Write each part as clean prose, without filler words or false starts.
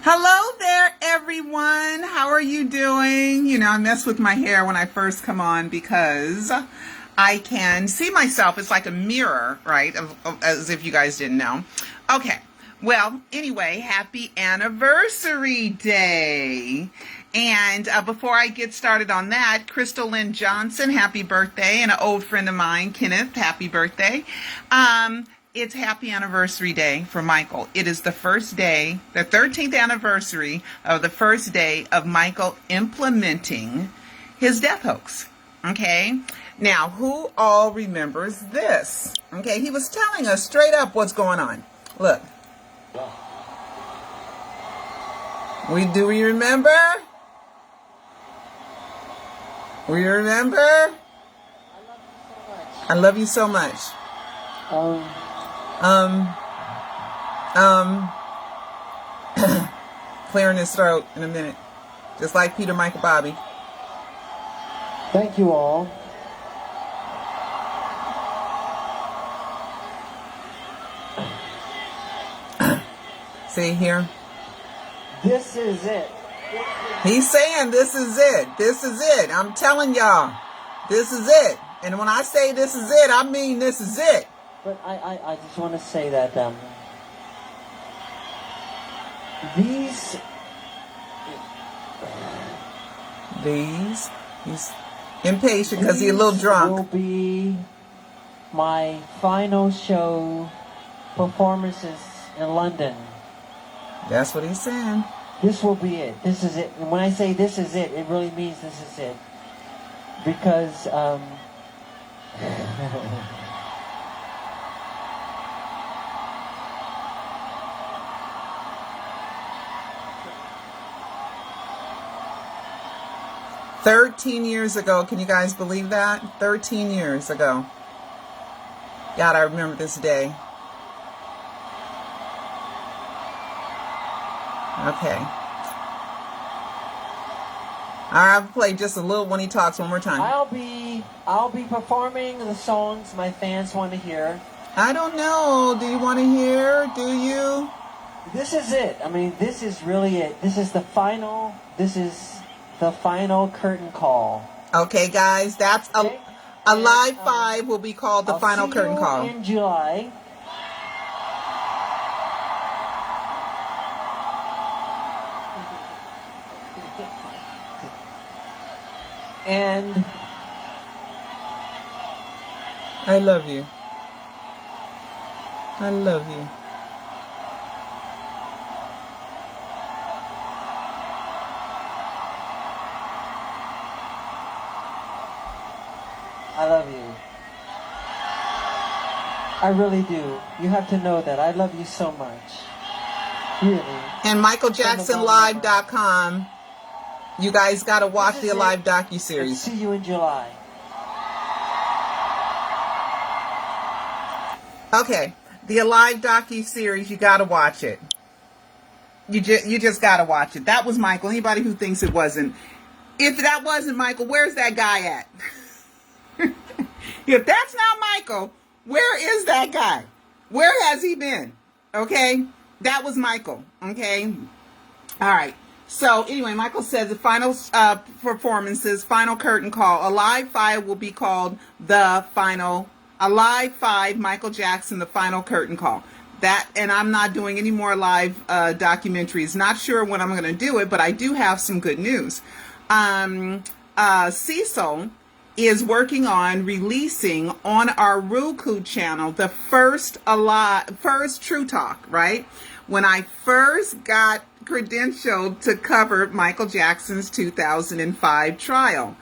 Hello there, everyone. How are you doing? You know, I mess with my hair when I first come on because I can see myself. It's like a mirror, right? As if you guys didn't know. Okay. Well, anyway, happy anniversary day. And before I get started on that, Crystal Lynn Johnson, happy birthday. And an old friend of mine, Kenneth, happy birthday. It's happy anniversary day for Michael. It is the first day, the 13th anniversary of the first day of Michael implementing his death hoax. Okay? Now, who all remembers this? Okay, he was telling us straight up what's going on. Look. Do we remember? We remember? I love you so much. Clearing his throat in a minute. Just like Peter, Michael, Bobby. Thank you all. See here? This is it. He's saying this is it. This is it. I'm telling y'all. This is it. And when I say this is it, I mean this is it. But I just want to say that he's impatient because he's a little drunk. Will be my final show performances in London. That's what he's saying. This will be it. This is it. And when I say this is it, it really means this is it. Because 13 years ago, can you guys believe that? 13 years ago. God, I remember this day. Okay. I'll play just a little when he talks one more time. I'll be performing the songs my fans want to hear. I don't know. Do you want to hear? Do you? This is it. I mean, this is really it. This is the final curtain call. Okay, guys, that's a live 5 will be called the final curtain call. In July. And I love you. I love you. I love you. I really do. You have to know that. I love you so much. Really. And MichaelJacksonLive.com. You guys got to watch the Alive docuseries. See you in July. Okay. The Alive docuseries, you got to watch it. You just got to watch it. That was Michael. Anybody who thinks it wasn't. If that wasn't Michael, where's that guy at? If that's not Michael, where is that guy? Where has he been? Okay? That was Michael. Okay? All right. So anyway, Michael says the final performances, final curtain call. Alive 5 will be called the final. Alive 5, Michael Jackson, the final curtain call. That, and I'm not doing any more live documentaries. Not sure when I'm going to do it, but I do have some good news. Cecil is working on releasing on our Roku channel the first True Talk, right? When I first got credentialed to cover Michael Jackson's 2005 trial.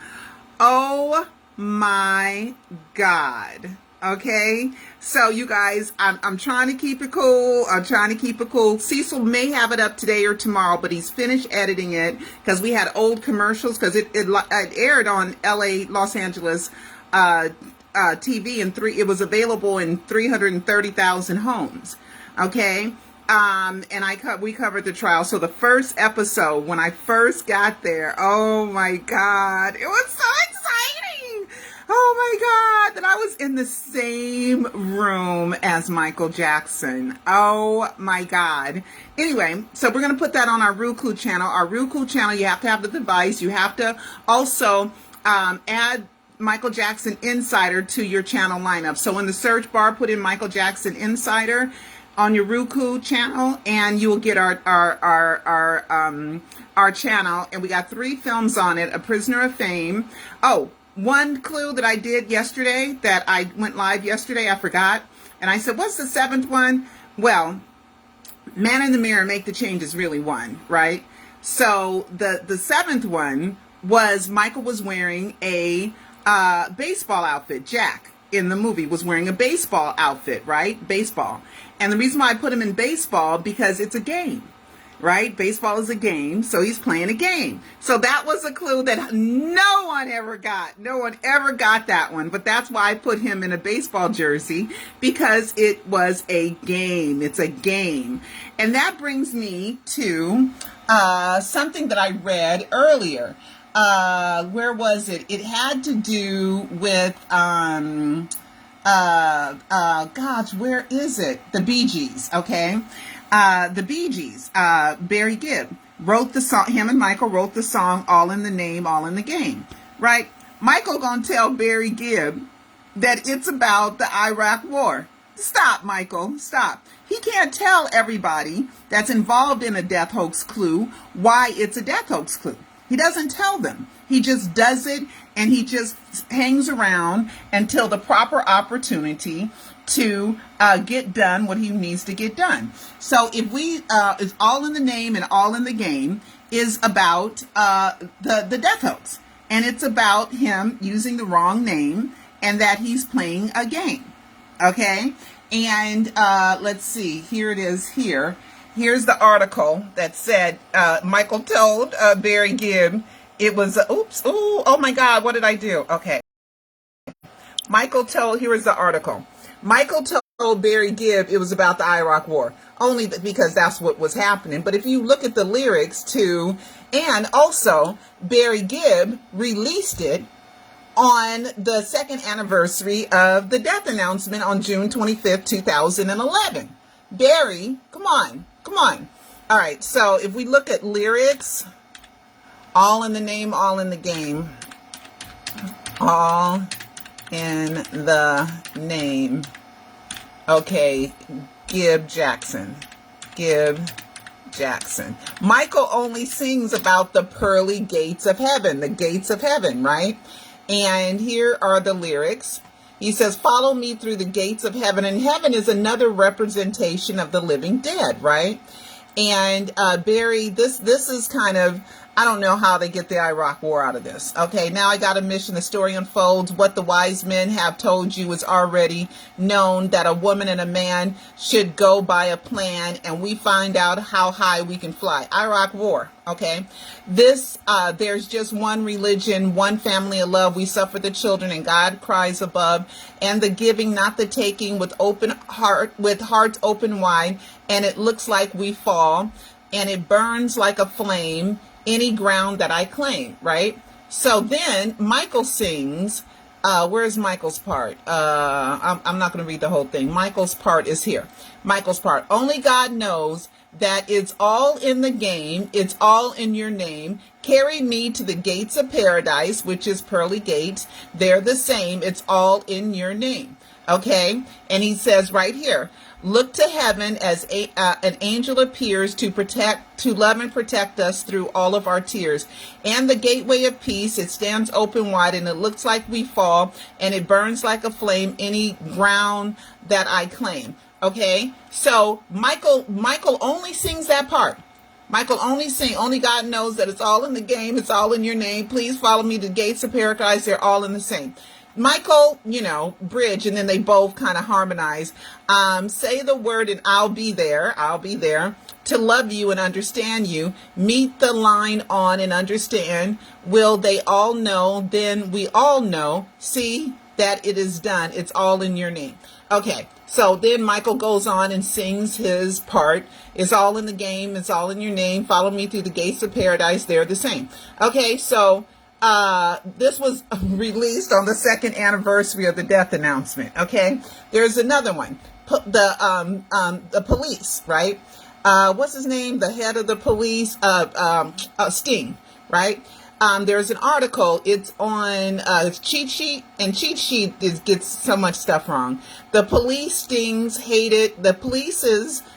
Oh my God. Okay, so you guys, I'm trying to keep it cool. Cecil may have it up today or tomorrow, but he's finished editing it because we had old commercials because it aired on Los Angeles TV and it was available in 330,000 homes. Okay. And we covered the trial. So the first episode, when I first got there, oh my God, it was so exciting. Oh my God, that I was in the same room as Michael Jackson. Oh my God. Anyway, so we're going to put that on our Roku channel. Our Roku channel, you have to have the device. You have to also add Michael Jackson Insider to your channel lineup. So in the search bar, put in Michael Jackson Insider on your Roku channel, and you will get our channel. And we got 3 films on it: A Prisoner of Fame. Oh, one clue that I did yesterday, that I went live yesterday, I forgot. And I said, what's the 7th one? Well, Man in the Mirror, Make the Change is really one, right? So the 7th one was Michael was wearing a baseball outfit. Jack in the movie was wearing a baseball outfit, right? Baseball. And the reason why I put him in baseball, because it's a game, right? Baseball is a game, so he's playing a game. So that was a clue that no one ever got. No one ever got that one. But that's why I put him in a baseball jersey, because it was a game. It's a game. And that brings me to something that I read earlier. Where was it? It had to do with gosh, where is it? The Bee Gees, okay? The Bee Gees, Barry Gibb wrote the song. Him and Michael wrote the song All in the Name, All in the Game, right? Michael gonna tell Barry Gibb that it's about the Iraq War. Stop, Michael, stop. He can't tell everybody that's involved in a death hoax clue why it's a death hoax clue. He doesn't tell them. He just does it, and he just hangs around until the proper opportunity to get done what he needs to get done. So if we, it's All in the Name and All in the Game is about the death hoax. And it's about him using the wrong name and that he's playing a game. Okay? And let's see. Here it is here. Here's the article that said Michael told Barry Gibb it was, oh my God, what did I do? Okay. Here is the article. Michael told Barry Gibb it was about the Iraq War, only because that's what was happening. But if you look at the lyrics too, and also Barry Gibb released it on the 2nd anniversary of the death announcement on June 25th, 2011. Barry, come on. All right, so if we look at lyrics, All in the Name, All in the Game. All in the Name. Okay, Gibb Jackson. Michael only sings about the pearly gates of heaven, the gates of heaven, right? And here are the lyrics. He says, follow me through the gates of heaven. And heaven is another representation of the living dead, right? And Barry, this is kind of, I don't know how they get the Iraq War out of this. Okay, now I got a mission. The story unfolds. What the wise men have told you is already known, that a woman and a man should go by a plan, and we find out how high we can fly. Iraq War, okay? This, there's just one religion, one family of love. We suffer the children, and God cries above. And the giving, not the taking, with hearts open wide, and it looks like we fall, and it burns like a flame, any ground that I claim, right? So then Michael sings, where's Michael's part? I'm not going to read the whole thing. Michael's part is here. Michael's part. Only God knows that it's all in the game. It's all in your name. Carry me to the gates of paradise, which is pearly gates. They're the same. It's all in your name. Okay? And he says right here, look to heaven as an angel appears to love and protect us through all of our tears. And the gateway of peace, it stands open wide, and it looks like we fall, and it burns like a flame, any ground that I claim. Okay? So Michael only sings that part. Michael only God knows that it's all in the game. It's all in your name. Please follow me to the gates of paradise. They're all in the same. Michael, bridge, and then they both kind of harmonize. Say the word and I'll be there to love you and understand you. Meet the line on and understand. Will they all know? Then we all know. See that it is done. It's all in your name. Okay, so then Michael goes on and sings his part. It's all in the game. It's all in your name. Follow me through the gates of paradise. They're the same. Okay, so this was released on the second anniversary of the death announcement. Okay, there's another one. The police, right? What's his name? The head of the police, Sting, right? There's an article. It's on Cheat Sheet, and Cheat Sheet gets so much stuff wrong. The police's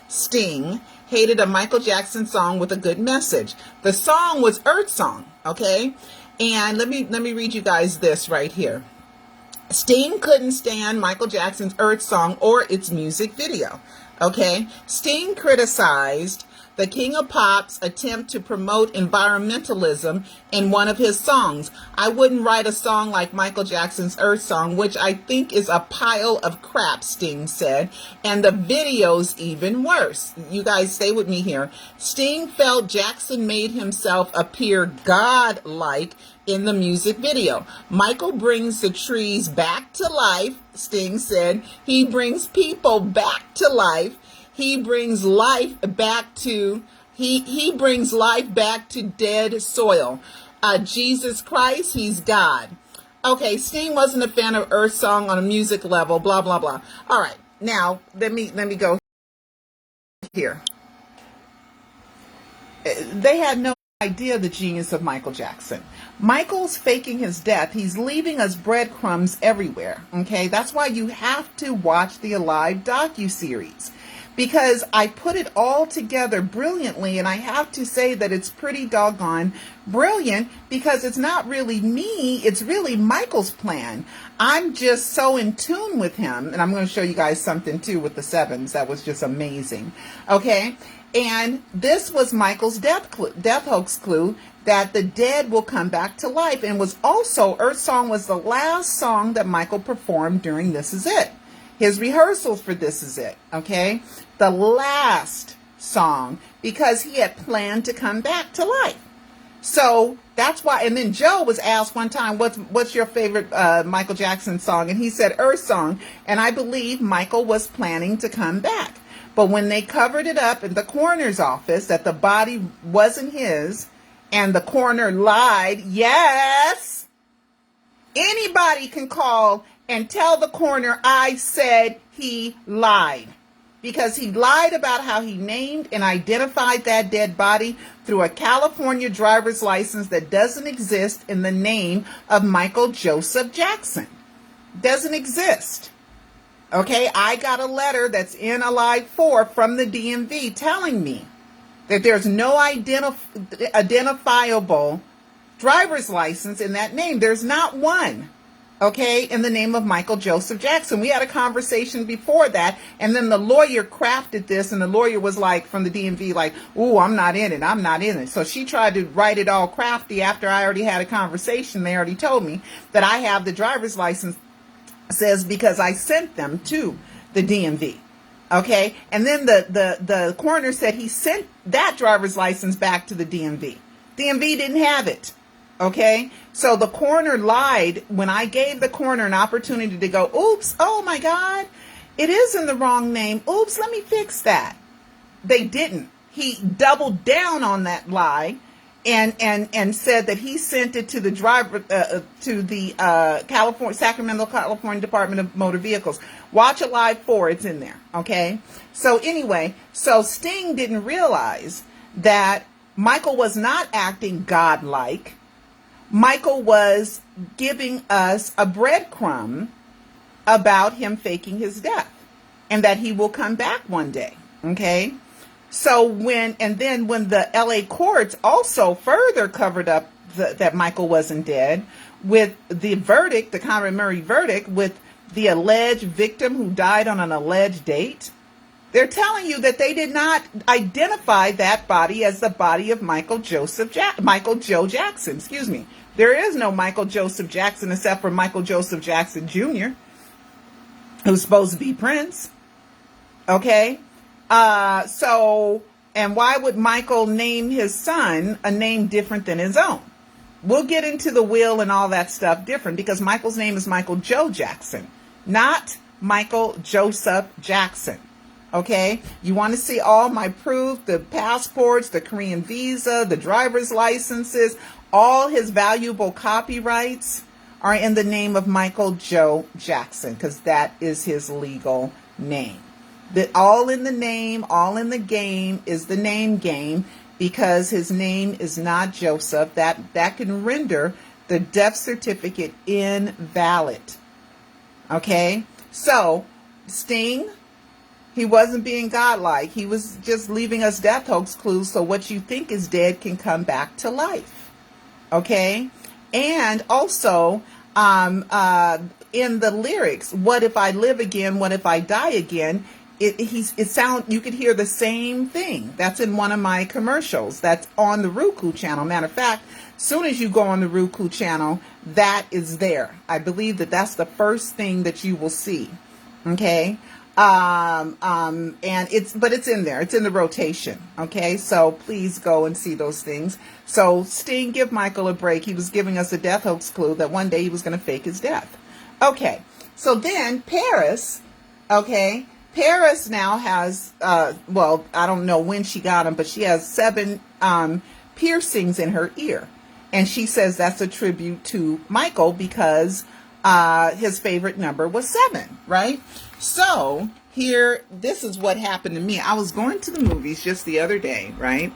Sting hated a Michael Jackson song with a good message. The song was Earth Song, okay? And let me read you guys this right here. Sting couldn't stand Michael Jackson's Earth Song or its music video. Okay? Sting criticized the King of Pop's attempt to promote environmentalism in one of his songs. I wouldn't write a song like Michael Jackson's Earth Song, which I think is a pile of crap, Sting said. And the video's even worse. You guys stay with me here. Sting felt Jackson made himself appear godlike in the music video. Michael brings the trees back to life, Sting said. He brings people back to life. He brings life back to dead soil. Jesus Christ, he's God. Okay, Sting wasn't a fan of Earth Song on a music level, blah, blah, blah. All right, now let me go here. They had no idea the genius of Michael Jackson. Michael's faking his death. He's leaving us breadcrumbs everywhere. Okay, that's why you have to watch the Alive docuseries, because I put it all together brilliantly, and I have to say that it's pretty doggone brilliant, because it's not really me, it's really Michael's plan. I'm just so in tune with him, and I'm going to show you guys something too with the sevens that was just amazing. Okay, and this was Michael's death hoax clue, that the dead will come back to life, and was also, Earth Song was the last song that Michael performed during This Is It. His rehearsals for This Is It, okay? The last song, because he had planned to come back to life. So that's why, and then Joe was asked one time, what's your favorite Michael Jackson song? And he said Earth Song, and I believe Michael was planning to come back. But when they covered it up in the coroner's office that the body wasn't his, and the coroner lied, yes, anybody can call and tell the coroner I said he lied, because he lied about how he named and identified that dead body through a California driver's license that doesn't exist in the name of Michael Joseph Jackson. Doesn't exist. Okay, I got a letter that's in Alive 4 from the DMV telling me that there's no identifiable driver's license in that name. There's not one. Okay, in the name of Michael Joseph Jackson. We had a conversation before that, and then the lawyer crafted this, and the lawyer was like, from the DMV, like, ooh, I'm not in it. So she tried to write it all crafty after I already had a conversation. They already told me that I have the driver's license, says, because I sent them to the DMV. Okay, and then the coroner said he sent that driver's license back to the DMV. DMV didn't have it. Okay, so the coroner lied when I gave the coroner an opportunity to go, oops, oh my God, it is in the wrong name. Oops, let me fix that. They didn't. He doubled down on that lie and said that he sent it to the Sacramento, California Department of Motor Vehicles. Watch Alive 4, it's in there. Okay, so anyway, so Sting didn't realize that Michael was not acting godlike. Michael was giving us a breadcrumb about him faking his death, and that he will come back one day. Okay, so then when the LA courts also further covered up that Michael wasn't dead with the verdict, the Conrad Murray verdict, with the alleged victim who died on an alleged date, they're telling you that they did not identify that body as the body of Michael Joe Jackson. Excuse me. There is no Michael Joseph Jackson except for Michael Joseph Jackson Jr., who's supposed to be Prince. Okay? So, and why would Michael name his son a name different than his own? We'll get into the will and all that stuff different, because Michael's name is Michael Joe Jackson, not Michael Joseph Jackson. Okay, you want to see all my proof, the passports, the Korean visa, the driver's licenses, all his valuable copyrights are in the name of Michael Joe Jackson, because that is his legal name. All in the name, all in the game is the name game, because his name is not Joseph. That can render the death certificate invalid. Okay, so Sting, he wasn't being godlike. He was just leaving us death hoax clues so what you think is dead can come back to life. Okay? And also, in the lyrics, what if I live again? What if I die again? You could hear the same thing. That's in one of my commercials. That's on the Roku channel. Matter of fact, soon as you go on the Roku channel, that is there. I believe that's the first thing that you will see. Okay? And it's in there. It's in the rotation. Okay, so please go and see those things. So Sting, give Michael a break. He was giving us a death hoax clue that one day he was going to fake his death. Okay, so then Paris. Okay, Paris now has well, I don't know when she got them, but she has 7 piercings in her ear, and she says that's a tribute to Michael because his favorite number was 7, right? So here, this is what happened to me. I was going to the movies just the other day, right?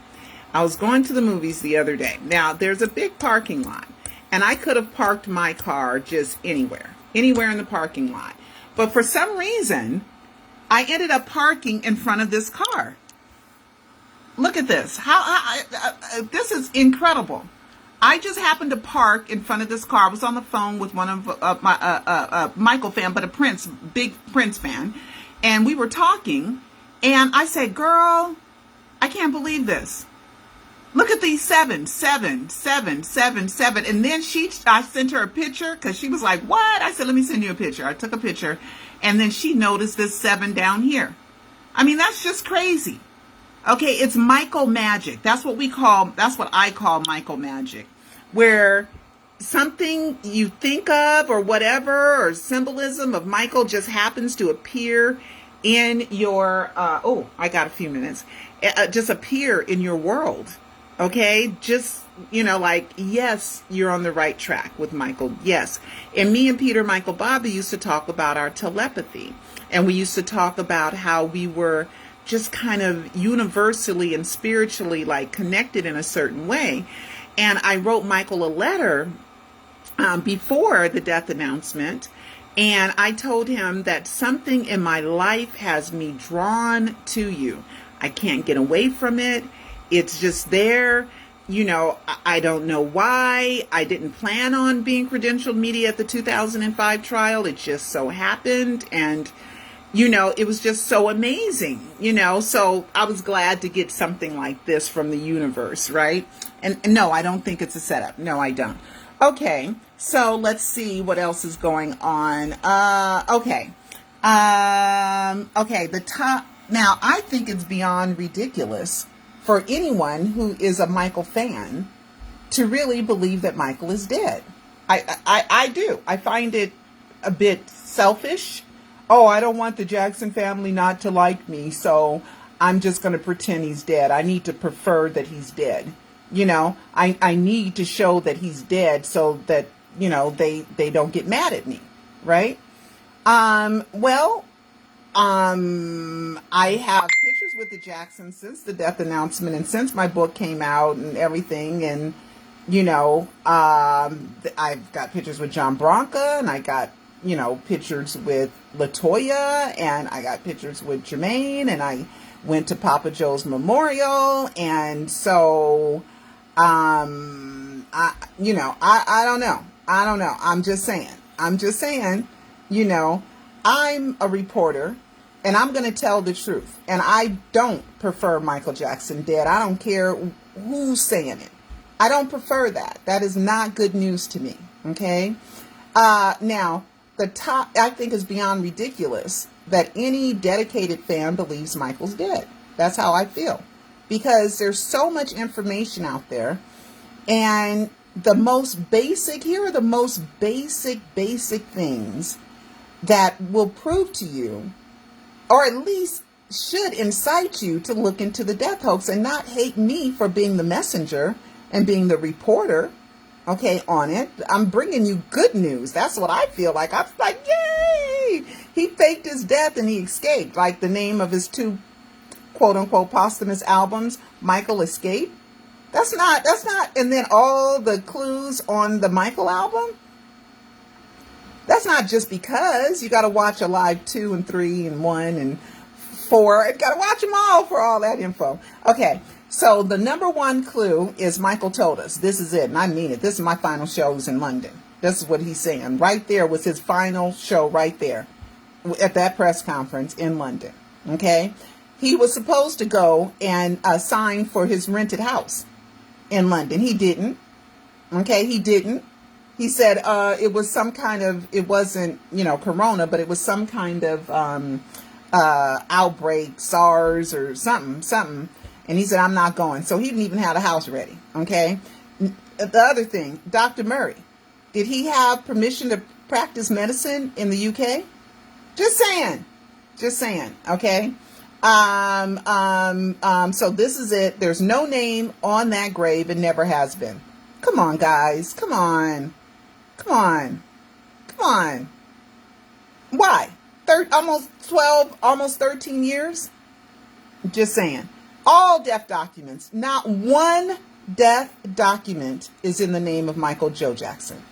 I was going to the movies the other day. Now, there's a big parking lot, and I could have parked my car just anywhere in the parking lot. But for some reason, I ended up parking in front of this car. Look at this. This is incredible. I just happened to park in front of this car. I was on the phone with one of my Michael fan, but a big Prince fan. And we were talking, and I said, girl, I can't believe this. Look at these 7, 7, 7, 7, 7. And then I sent her a picture because she was like, what? I said, let me send you a picture. I took a picture, and then she noticed this 7 down here. I mean, that's just crazy. Okay, it's Michael magic. That's what I call Michael magic, where something you think of or whatever, or symbolism of Michael just happens to appear in your, I got a few minutes, just appear in your world. Okay, just, like, yes, you're on the right track with Michael. Yes. And me and Peter Michael Bobby used to talk about our telepathy, and we used to talk about how we were just kind of universally and spiritually like connected in a certain way. And I wrote Michael a letter before the death announcement, and I told him that something in my life has me drawn to you. I can't get away from it. It's just there. I don't know why. I didn't plan on being credentialed media at the 2005 trial. It just so happened. And it was just so amazing, so I was glad to get something like this from the universe, right? And no, I don't think it's a setup. No, I don't. Okay, so let's see what else is going on. Okay, the top. Now, I think it's beyond ridiculous for anyone who is a Michael fan to really believe that Michael is dead. I do. I find it a bit selfish. Oh, I don't want the Jackson family not to like me, so I'm just going to pretend he's dead. I need to prefer that he's dead. I need to show that he's dead so that, they don't get mad at me, right? I have pictures with the Jacksons since the death announcement and since my book came out and everything. And, I've got pictures with John Branca, and I got, pictures with LaToya, and I got pictures with Jermaine, and I went to Papa Joe's memorial. And so, I don't know. I'm just saying, I'm a reporter, and I'm going to tell the truth. And I don't prefer Michael Jackson dead. I don't care who's saying it. I don't prefer that. That is not good news to me. Okay. Now, I think is beyond ridiculous that any dedicated fan believes Michael's dead. That's how I feel, because there's so much information out there, and here are the most basic things that will prove to you, or at least should incite you to look into the death hoax and not hate me for being the messenger and being the reporter, okay, on it. I'm bringing you good news. That's what I feel like. I'm like, yay! He faked his death and he escaped. Like the name of his 2 quote unquote posthumous albums, Michael Escape. That's not, and then all the clues on the Michael album. That's not just because. You got to watch Alive 2 and 3 and 1 and 4. You got to watch them all for all that info. Okay, so the number 1 clue is Michael told us. This is it, and I mean it. This is my final shows in London. This is what he's saying. Right there was his final show right there at that press conference in London. Okay, he was supposed to go and sign for his rented house in London. He didn't. Okay, he didn't. He said it was some kind of, it wasn't, corona, but it was some kind of outbreak, SARS or something. And he said, I'm not going. So he didn't even have a house ready. Okay. The other thing, Dr. Murray, did he have permission to practice medicine in the UK? Just saying. Okay. So this is it. There's no name on that grave and never has been. Come on, guys. Come on. Why? Almost 12, almost 13 years? Just saying. All death documents. Not one death document is in the name of Michael Joe Jackson.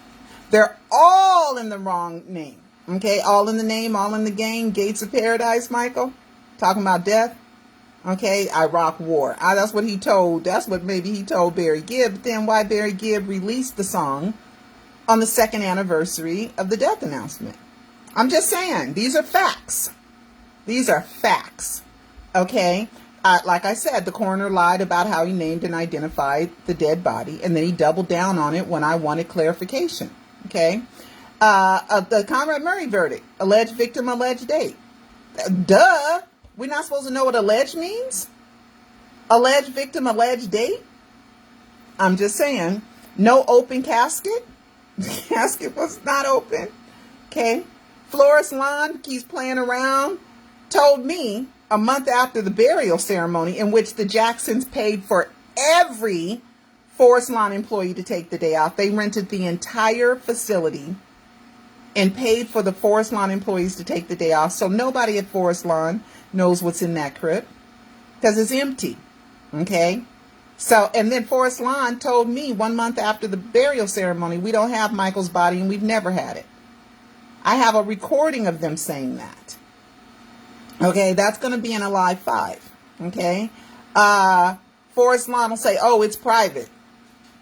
They're all in the wrong name. Okay? All in the name, all in the game. Gates of Paradise, Michael. Talking about death. Okay, I rock war. That's what he told. That's what maybe he told Barry Gibb. But then why Barry Gibb released the song on the 2nd anniversary of the death announcement? I'm just saying, these are facts. Okay, like I said, the coroner lied about how he named and identified the dead body, and then he doubled down on it when I wanted clarification. Okay, the Conrad Murray verdict: alleged victim, alleged date. Duh. We're not supposed to know what alleged means? Alleged victim, alleged date? I'm just saying. No open casket. The casket was not open. Okay. Florist Lawn keeps playing around. Told me a month after the burial ceremony, in which the Jacksons paid for every Forest Lawn employee to take the day off. They rented the entire facility and paid for the Forest Lawn employees to take the day off. So nobody at Forest Lawn knows what's in that crypt because it's empty. Okay. So, and then Forest Lawn told me 1 month after the burial ceremony, we don't have Michael's body and we've never had it. I have a recording of them saying that. Okay. That's going to be in Alive 5. Okay. Forest Lawn will say, oh, it's private.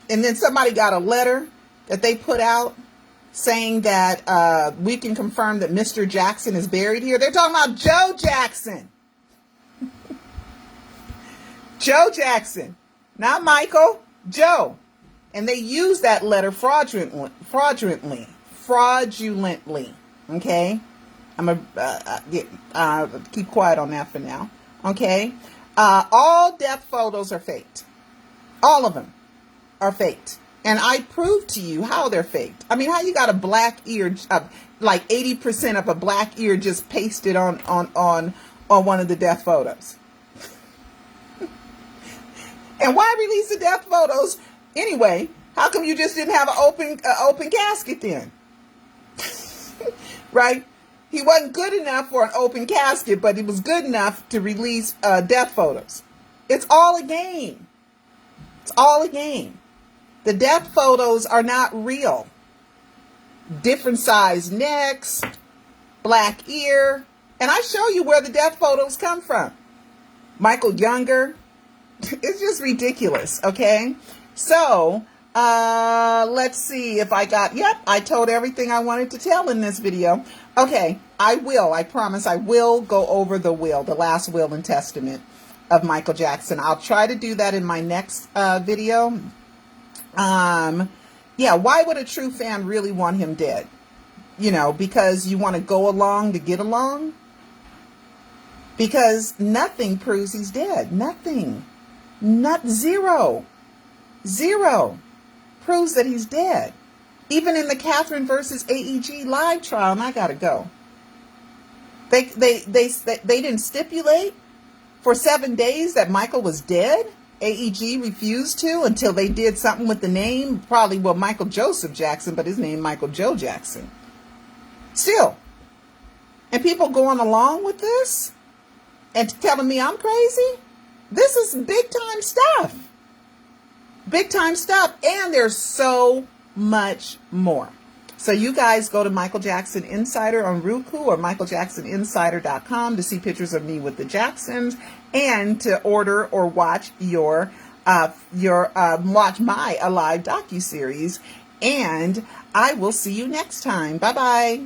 And then somebody got a letter that they put out saying that we can confirm that Mr. Jackson is buried here. They're talking about Joe Jackson. Joe Jackson. Not Michael. Joe. And they used that letter fraudulently. Okay? I'm going to keep quiet on that for now. Okay? All death photos are faked. All of them are faked. And I proved to you how they're faked. I mean, how you got a black ear, like 80% of a black ear just pasted on one of the death photos. And why release the death photos anyway? How come you just didn't have an open casket then? Right? He wasn't good enough for an open casket, but he was good enough to release death photos. It's all a game. It's all a game. The death photos are not real. Different size necks, black ear. And I show you where the death photos come from. Michael Younger. It's just ridiculous, okay? So, let's see if I told everything I wanted to tell in this video. Okay, I promise I will go over the last will and testament of Michael Jackson. I'll try to do that in my next video. Yeah, why would a true fan really want him dead? Because you want to go along to get along? Because nothing proves he's dead. Nothing. Zero proves that he's dead. Even in the Catherine versus AEG live trial, and I gotta go. They didn't stipulate for 7 days that Michael was dead. AEG refused to until they did something with the name. Probably, well, Michael Joseph Jackson, but his name Michael Joe Jackson. Still. And people going along with this and telling me I'm crazy. This is big time stuff. Big time stuff. And there's so much more. So you guys go to Michael Jackson Insider on Roku or michaeljacksoninsider.com to see pictures of me with the Jacksons and to order or watch watch my Alive docuseries. And I will see you next time. Bye-bye.